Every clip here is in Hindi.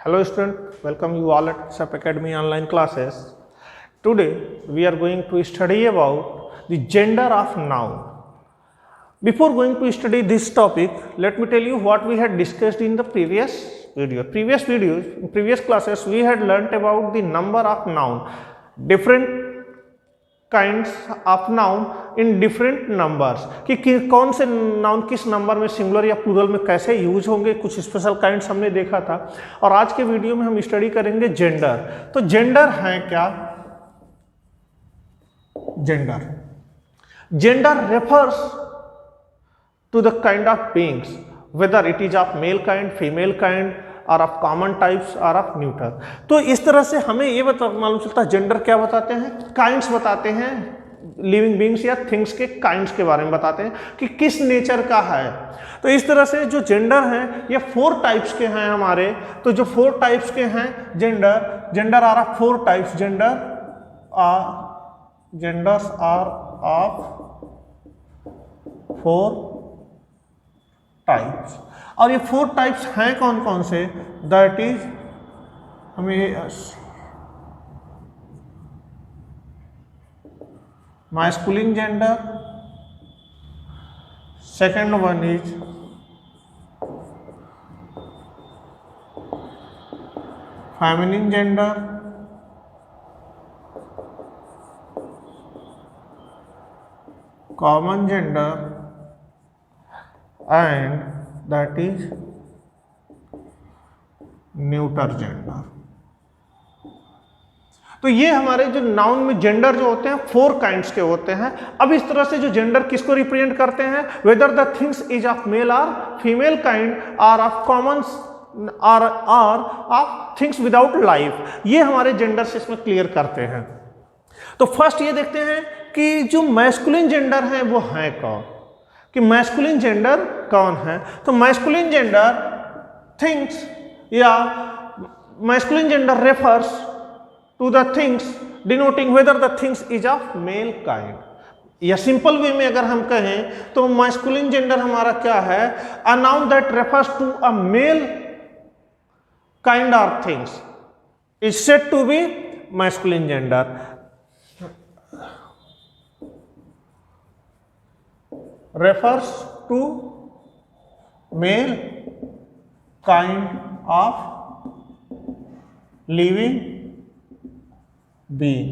Hello student, welcome you all at SAP Academy online classes. Today we are going to study about the gender of noun. Before going to study this topic, let me tell you what we had discussed in the previous video. In previous classes we had learnt about the number of noun, different kinds of noun in different numbers कि कौन से नाउन किस नंबर में सिंगुलर या प्लूरल में कैसे यूज होंगे, कुछ स्पेशल काइंड्स हमने देखा था। और आज के वीडियो में हम स्टडी करेंगे जेंडर। तो जेंडर है क्या? Gender refers to the kind of beings whether it is of male kind, female kind और ऑफ कॉमन टाइप्स और ऑफ न्यूट्रल। तो इस तरह से हमें ये मालूम चलता है जेंडर क्या बताते हैं, काइंड्स बताते हैं, लिविंग बीइंग्स या थिंग्स के काइंड्स के बारे में बताते हैं कि किस नेचर का है। तो इस तरह से जो जेंडर हैं ये 4 टाइप्स के हैं हमारे। तो जो 4 टाइप्स के हैं gender are of 4 types, genders are of 4 types. और ये 4 टाइप्स हैं कौन कौन से? दैट इज हमें masculine gender, second one is feminine gender, common gender and that is neuter gender. तो ये हमारे जो नाउन में जेंडर जो होते हैं 4 काइंड्स के होते हैं। अब इस तरह से जो जेंडर किसको रिप्रेजेंट करते हैं, whether the things is of male or female kind are of common are of things without life, ये हमारे जेंडर से इसमें क्लियर करते हैं। तो फर्स्ट ये देखते हैं कि जो मैस्कुलिन जेंडर है वो है कौन, कि मैस्कुलिन जेंडर कौन है। तो मैस्कुलिन जेंडर थिंग्स या masculine gender refers to the things denoting whether the things is of male kind. या सिंपल वे में अगर हम कहें तो मैस्कुलिन जेंडर हमारा क्या है, a noun that refers to a male kind of things is said to be masculine gender. refers to male kind of living being।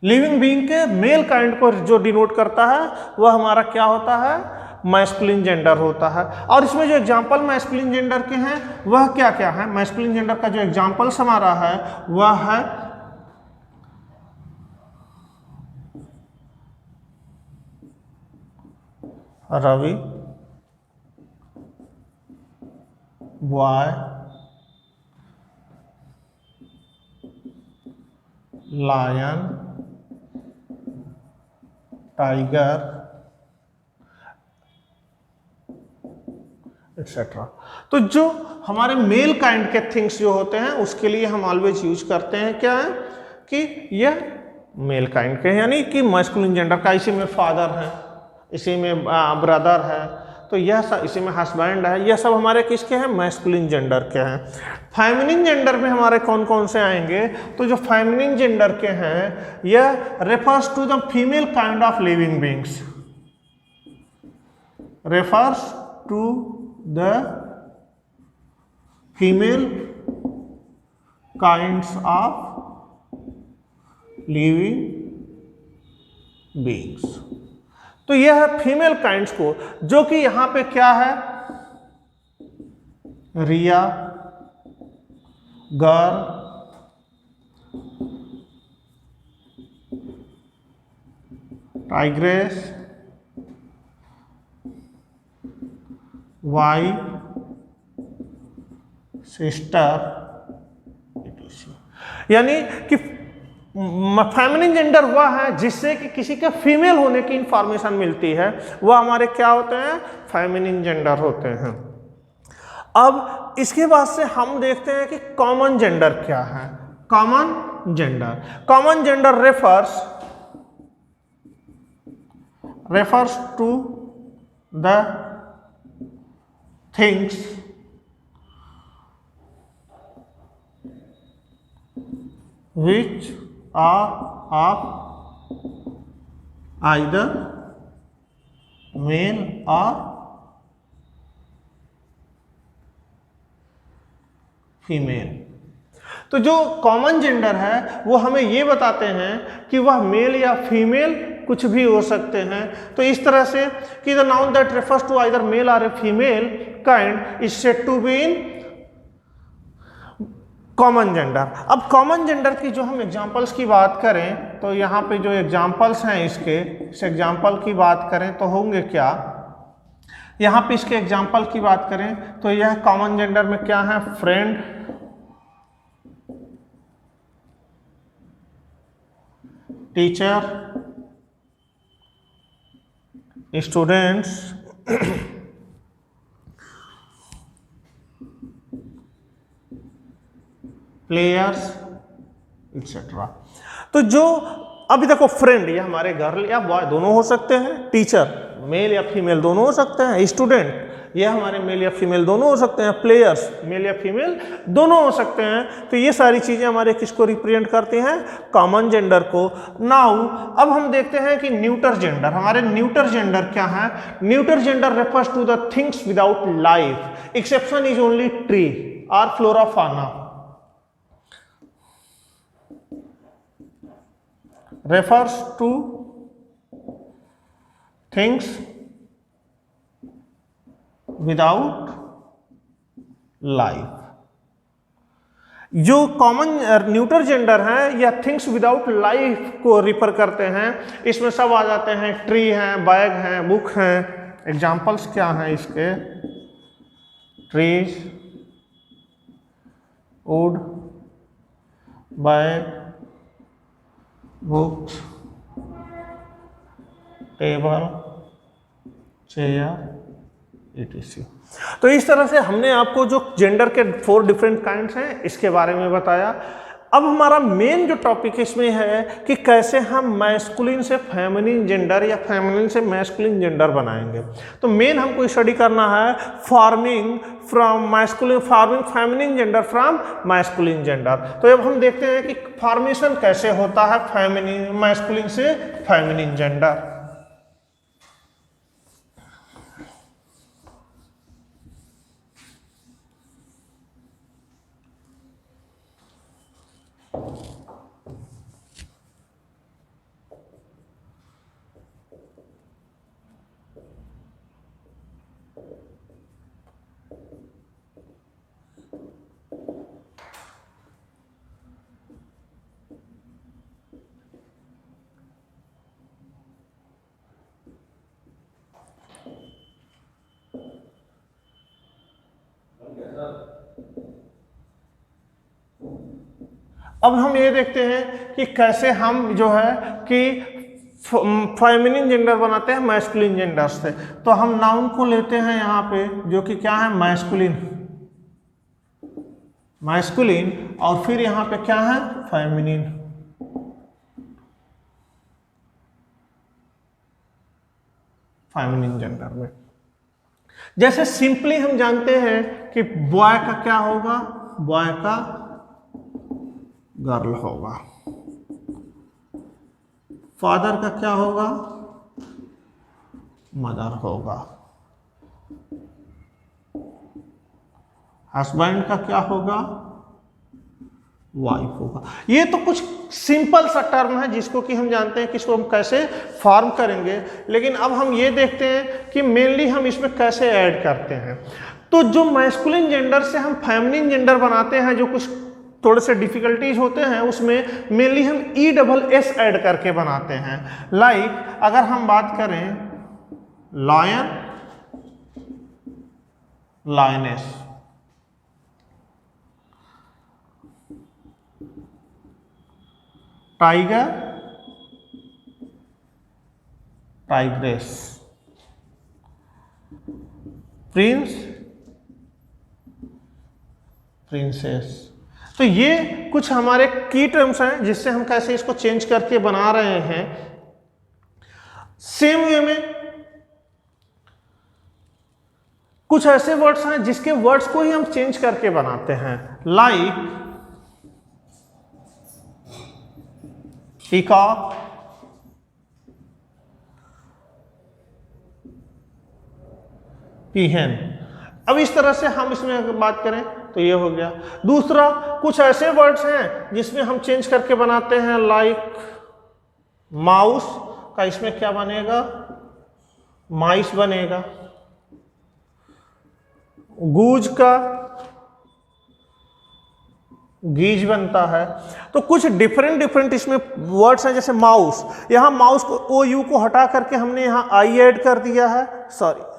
Living being के मेल काइंड को जो डिनोट करता है वह हमारा क्या होता है, मैस्कुलिन जेंडर होता है। और इसमें जो एग्जांपल मैस्कुलिन जेंडर के हैं वह क्या क्या है? मैस्कुलिन जेंडर का जो एग्जांपल्स हमारा है वह है Ravi, boy, lion, tiger etcetera. तो जो हमारे मेल काइंड के थिंग्स जो होते हैं उसके लिए हम ऑलवेज यूज करते हैं क्या है कि यह मेल काइंड के हैं, यानी कि मैस्कुलिन जेंडर का। इसी में फादर है, इसी में ब्रदर है, तो यह सब, इसी में हस्बैंड है, यह सब हमारे किसके हैं, मैस्कुलिन जेंडर के हैं। फेमिनिन जेंडर में हमारे कौन कौन से आएंगे? तो जो फेमिनिन जेंडर के हैं यह refers to the female kind of living beings, refers to the female kinds of living beings. तो यह है फीमेल काइंड्स को, जो कि यहां पे क्या है, रिया, गर्ल, टाइग्रेस, वाइफ, सिस्टर, यानी कि फेमिनिन जेंडर वह है जिससे कि किसी के फीमेल होने की इंफॉर्मेशन मिलती है, वह हमारे क्या होते हैं, फेमिनिन जेंडर होते हैं। अब इसके बाद से हम देखते हैं कि कॉमन जेंडर क्या है। Common gender refers to the things which are of either male or female. तो जो कॉमन जेंडर है वो हमें ये बताते हैं कि वह मेल या फीमेल कुछ भी हो सकते हैं। तो इस तरह से कि the noun that refers to either male or a female kind is said to be in common gender. अब कॉमन जेंडर की जो हम एग्जांपल्स की बात करें तो यहाँ पे जो एग्जांपल्स हैं इसके, इस एग्जांपल की बात करें तो होंगे क्या, यहाँ पे इसके एग्जांपल की बात करें तो यह कॉमन जेंडर में क्या है, friend, teacher, students, players etcetera. तो जो अभी देखो फ्रेंड ये हमारे गर्ल या बॉय दोनों हो सकते हैं, टीचर मेल या फीमेल दोनों हो सकते हैं, स्टूडेंट ये हमारे मेल या फीमेल दोनों हो सकते हैं, प्लेयर्स मेल या फीमेल दोनों हो सकते हैं। तो ये सारी चीजें हमारे किसको रिप्रेजेंट करती हैं, कॉमन जेंडर को। नाउ अब हम देखते हैं कि न्यूटर जेंडर, हमारे न्यूटर जेंडर क्या है। Neuter gender refers to the things without life, exception is only tree और flora fauna. refers to things without life। जो कॉमन न्यूटर जेंडर है या थिंग्स विदाउट लाइफ को रिफर करते हैं, इसमें सब आ जाते हैं, ट्री हैं, बैग हैं, बुक हैं। एग्जांपल्स क्या हैं इसके, trees, would, bag, books, table, chair etc। तो इस तरह से हमने आपको जो जेंडर के 4 डिफरेंट काइंड्स हैं इसके बारे में बताया। अब हमारा मेन जो टॉपिक इसमें है कि कैसे हम मैस्कुलिन से फेमिनिन जेंडर या फेमिनिन से मैस्कुलिन जेंडर बनाएंगे। तो मेन हमको स्टडी करना है forming from masculine, forming feminine gender from masculine gender. तो अब हम देखते हैं कि फॉर्मेशन कैसे होता है फेमिनिन मैस्कुलिन से फेमिनिन जेंडर। अब हम ये देखते हैं कि कैसे हम जो है कि फेमिनिन जेंडर बनाते हैं मैस्कुलिन जेंडर से। तो हम नाउन को लेते हैं यहाँ पे जो कि क्या है, मैस्कुलिन, मैस्कुलिन, और फिर यहाँ पे क्या है, फेमिनिन। फेमिनिन जेंडर में जैसे सिंपली हम जानते हैं कि बॉय का क्या होगा, बॉय का गर्ल होगा, फादर का क्या होगा, मदर होगा, हस्बैंड का क्या होगा, वाइफ होगा। ये तो कुछ सिंपल सा टर्म है जिसको कि हम जानते हैं कि इसको हम कैसे फॉर्म करेंगे। लेकिन अब हम ये देखते हैं कि मेनली हम इसमें कैसे ऐड करते हैं। तो जो मैस्कुलिन जेंडर से हम फेमिनिन जेंडर बनाते हैं, जो कुछ थोड़े से डिफिकल्टीज होते हैं उसमें मेनली हम ESS ऐड करके बनाते हैं। लाइक अगर हम बात करें lion, lioness, tiger, tigress, prince, princess. तो ये कुछ हमारे की टर्म्स हैं जिससे हम कैसे इसको चेंज करके बना रहे हैं। सेम वे में कुछ ऐसे वर्ड्स हैं जिसके वर्ड्स को ही हम चेंज करके बनाते हैं। Like peacock, पीहन। अब इस तरह से हम इसमें अगर बात करें तो ये हो गया। दूसरा, कुछ ऐसे वर्ड्स हैं जिसमें हम चेंज करके बनाते हैं, लाइक माउस का इसमें क्या बनेगा, माइस बनेगा। गूज का गीज बनता है। तो कुछ डिफरेंट इसमें वर्ड्स हैं, जैसे माउस, यहां माउस को ओ यू को हटा करके हमने यहां आई ऐड कर दिया है, सॉरी,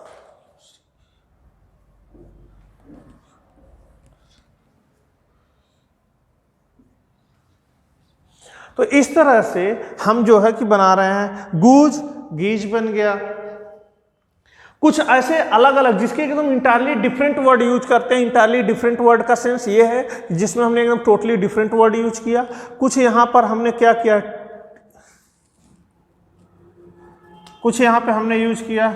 तो इस तरह से हम जो है कि बना रहे हैं। गूज, गीज बन गया। कुछ ऐसे अलग अलग जिसके एकदम इंटायरली डिफरेंट वर्ड यूज करते हैं। इंटायरली डिफरेंट वर्ड का सेंस ये है जिसमें हमने एकदम टोटली डिफरेंट वर्ड यूज किया। कुछ यहां पर हमने क्या किया, कुछ यहां पे हमने यूज किया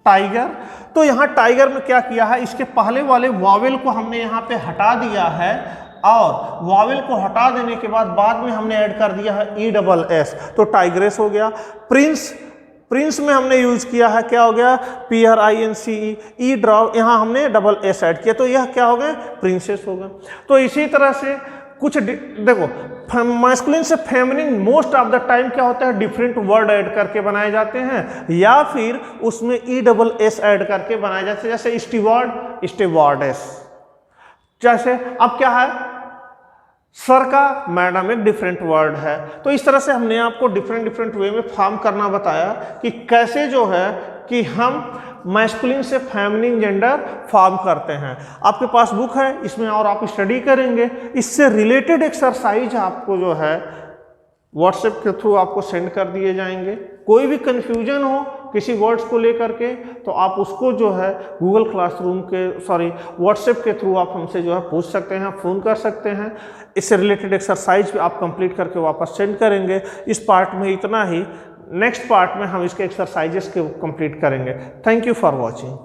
टाइगर। तो यहां टाइगर में क्या किया है, इसके पहले वाले वॉवेल को हमने यहां पे हटा दिया है, और वॉवेल को हटा देने के बाद में हमने ऐड कर दिया है ई डबल एस, तो टाइग्रेस हो गया। प्रिंस, प्रिंस में हमने यूज किया है, क्या हो गया, P R I N C E, E drop, यहां हमने डबल एस ऐड किया, तो यह क्या हो गया, प्रिंसेस हो गया। तो इसी तरह से कुछ देखो, मैस्कुलिन से feminine most of the time क्या होता है, डिफरेंट वर्ड ऐड करके बनाए जाते हैं, या फिर उसमें ई डबल एस ऐड करके बनाए जाते हैं, जैसे स्टीवर्ड, स्टीवर्डेस। जैसे अब क्या है, सर का मैडम एक डिफरेंट वर्ड है। तो इस तरह से हमने आपको डिफरेंट वे में फॉर्म करना बताया कि कैसे जो है कि हम मैस्कुलिन से फेमिनिन जेंडर फॉर्म करते हैं। आपके पास बुक है, इसमें और आप स्टडी करेंगे। इससे रिलेटेड एक्सरसाइज आपको जो है व्हाट्सएप के थ्रू आपको सेंड कर दिए जाएंगे। कोई भी कंफ्यूजन हो किसी वर्ड्स को लेकर के तो आप उसको जो है गूगल क्लासरूम के व्हाट्सएप के थ्रू आप हमसे जो है पूछ सकते हैं, फ़ोन कर सकते हैं। इससे रिलेटेड एक्सरसाइज भी आप कंप्लीट करके वापस सेंड करेंगे। इस पार्ट में इतना ही, नेक्स्ट पार्ट में हम इसके एक्सरसाइजेस के कंप्लीट करेंगे। Thank you for watching.